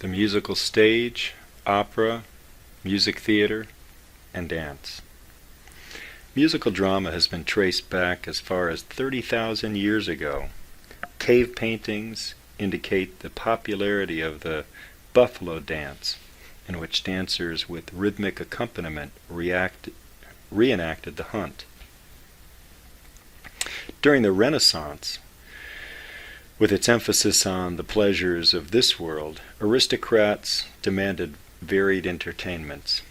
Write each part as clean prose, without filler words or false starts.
the musical stage, opera, music theater, and dance. Musical drama has been traced back as far as 30,000 years ago. Cave paintings indicate the popularity of the buffalo dance, in which dancers with rhythmic accompaniment reenacted the hunt. During the Renaissance, with its emphasis on the pleasures of this world, aristocrats demanded varied entertainments,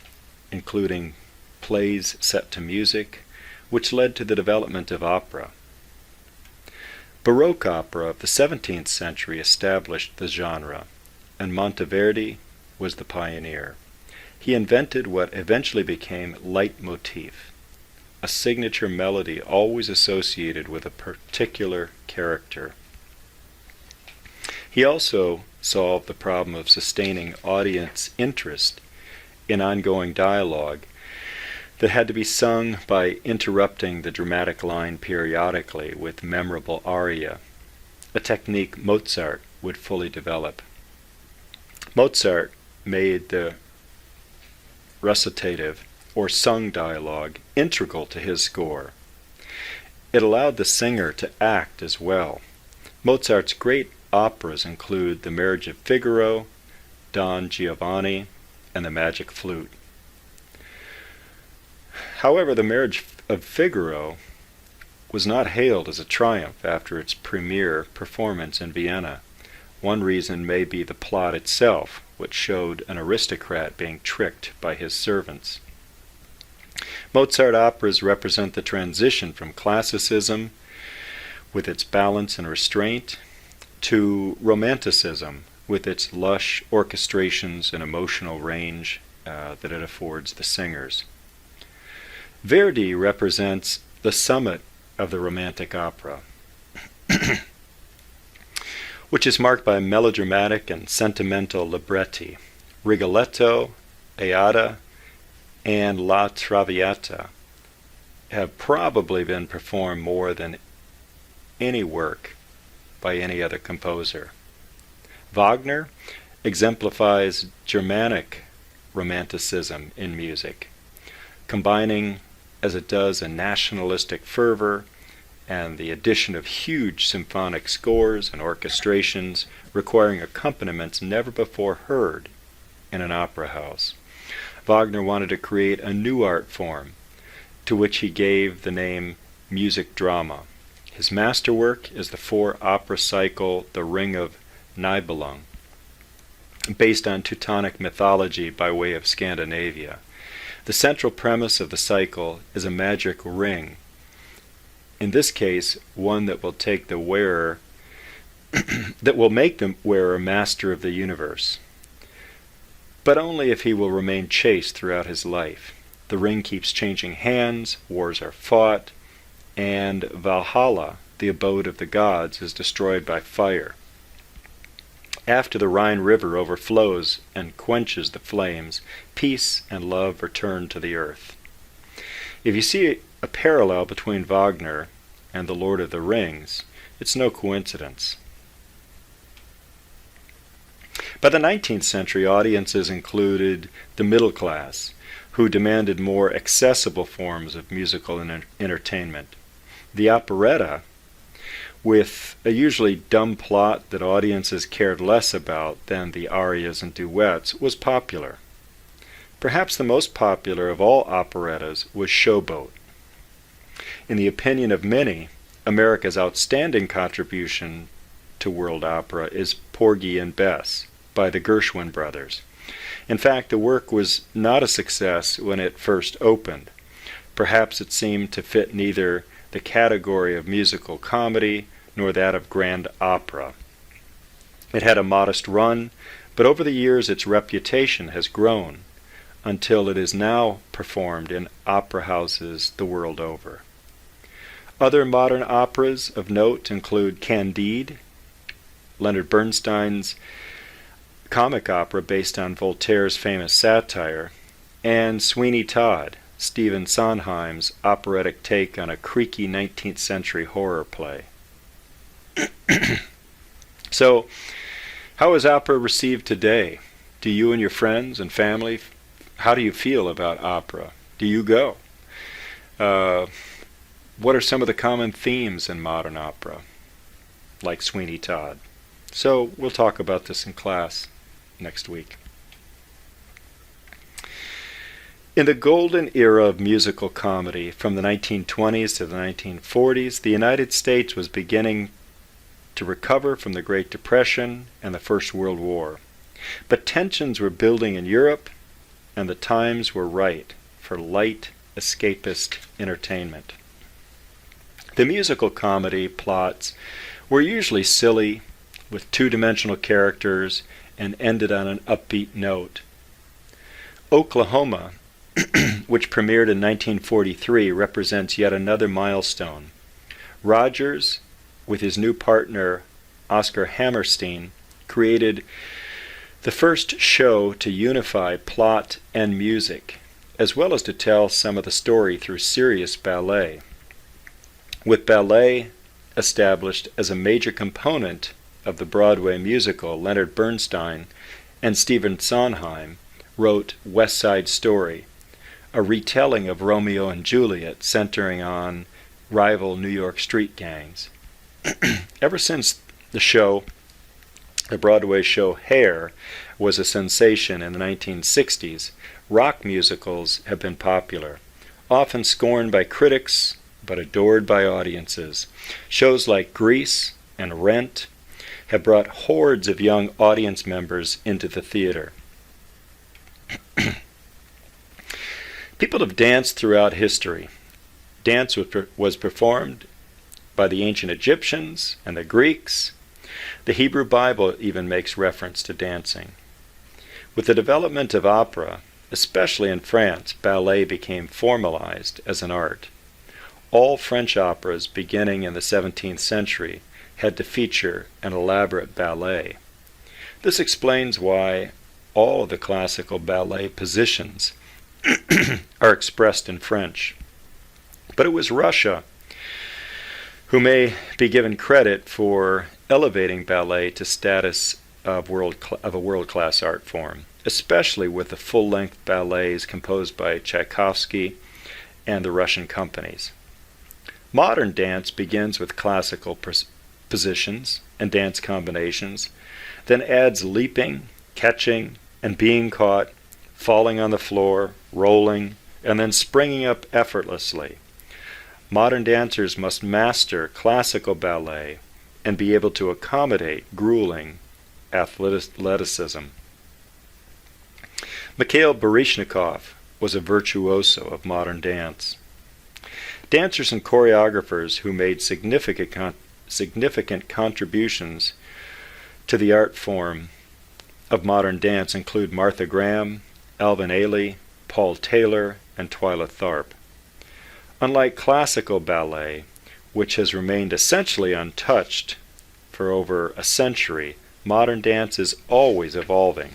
including plays set to music, which led to the development of opera. Baroque opera of the 17th century established the genre, and Monteverdi was the pioneer. He invented what eventually became leitmotif, a signature melody always associated with a particular character. He also solved the problem of sustaining audience interest in ongoing dialogue that had to be sung by interrupting the dramatic line periodically with memorable aria, a technique Mozart would fully develop. Mozart made the recitative or sung dialogue integral to his score. It allowed the singer to act as well. Mozart's great operas include The Marriage of Figaro, Don Giovanni, and The Magic Flute. However, The Marriage of Figaro was not hailed as a triumph after its premiere performance in Vienna. One reason may be the plot itself, which showed an aristocrat being tricked by his servants. Mozart operas represent the transition from classicism, with its balance and restraint, to Romanticism, with its lush orchestrations and emotional range that it affords the singers. Verdi represents the summit of the Romantic opera, which is marked by melodramatic and sentimental libretti. Rigoletto, Aida, and La Traviata have probably been performed more than any work by any other composer. Wagner exemplifies Germanic romanticism in music, combining as it does a nationalistic fervor and the addition of huge symphonic scores and orchestrations requiring accompaniments never before heard in an opera house. Wagner wanted to create a new art form, to which he gave the name music drama. His masterwork is the four-opera cycle The Ring of Nibelung, based on Teutonic mythology by way of Scandinavia. The central premise of the cycle is a magic ring, in this case one that will take the wearer that will make the wearer master of the universe, but only if he will remain chaste throughout his life. The ring keeps changing hands, wars are fought, and Valhalla, the abode of the gods, is destroyed by fire. After the Rhine River overflows and quenches the flames, peace and love return to the earth. If you see a parallel between Wagner and The Lord of the Rings, it's no coincidence. By the 19th century, audiences included the middle class, who demanded more accessible forms of musical entertainment. The operetta, with a usually dumb plot that audiences cared less about than the arias and duets, was popular. Perhaps the most popular of all operettas was Showboat. In the opinion of many, America's outstanding contribution to world opera is Porgy and Bess by the Gershwin brothers. In fact, the work was not a success when it first opened. Perhaps it seemed to fit neither the category of musical comedy nor that of grand opera. It had a modest run, but over the years its reputation has grown until it is now performed in opera houses the world over. Other modern operas of note include Candide, Leonard Bernstein's comic opera based on Voltaire's famous satire, and Sweeney Todd, Stephen Sondheim's operatic take on a creaky 19th century horror play. So, How is opera received today? Do you and your friends and family, how do you feel about opera? Do you go? What are some of the common themes in modern opera, like Sweeney Todd? So we'll talk about this in class next week. In the golden era of musical comedy, from the 1920s to the 1940s, the United States was beginning to recover from the Great Depression and the First World War. But tensions were building in Europe, and the times were right for light, escapist entertainment. The musical comedy plots were usually silly, with two-dimensional characters, and ended on an upbeat note. Oklahoma, which premiered in 1943, represents yet another milestone. Rogers, with his new partner Oscar Hammerstein, created the first show to unify plot and music, as well as to tell some of the story through serious ballet. With ballet established as a major component of the Broadway musical, Leonard Bernstein and Stephen Sondheim wrote West Side Story, a retelling of Romeo and Juliet centering on rival New York street gangs. Ever since the Broadway show Hair was a sensation in the 1960s, rock musicals have been popular, often scorned by critics but adored by audiences. Shows like Grease and Rent have brought hordes of young audience members into the theater. People have danced throughout history. Dance was performed by the ancient Egyptians and the Greeks. The Hebrew Bible even makes reference to dancing. With the development of opera, especially in France, ballet became formalized as an art. All French operas beginning in the 17th century had to feature an elaborate ballet. This explains why all of the classical ballet positions are expressed in French. But it was Russia who may be given credit for elevating ballet to status of a world-class art form, especially with the full-length ballets composed by Tchaikovsky and the Russian companies. Modern dance begins with classical positions and dance combinations, then adds leaping, catching, and being caught, falling on the floor, rolling, and then springing up effortlessly. Modern dancers must master classical ballet and be able to accommodate grueling athleticism. Mikhail Baryshnikov was a virtuoso of modern dance. Dancers and choreographers who made significant contributions to the art form of modern dance include Martha Graham, Alvin Ailey, Paul Taylor, and Twyla Tharp. Unlike classical ballet, which has remained essentially untouched for over a century, modern dance is always evolving.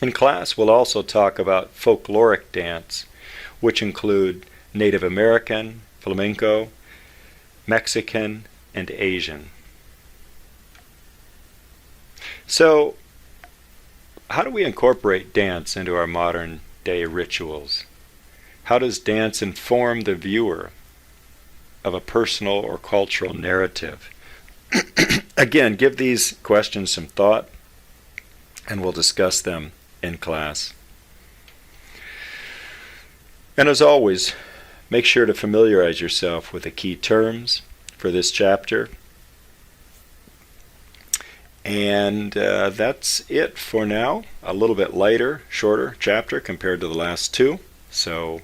In class, we'll also talk about folkloric dance, which include Native American, flamenco, Mexican, and Asian. So, how do we incorporate dance into our modern day rituals? How does dance inform the viewer of a personal or cultural narrative? Again, give these questions some thought, and we'll discuss them in class. And as always, make sure to familiarize yourself with the key terms for this chapter. And that's it for now. A little bit lighter, shorter chapter compared to the last two. So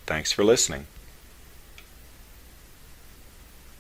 thanks for listening.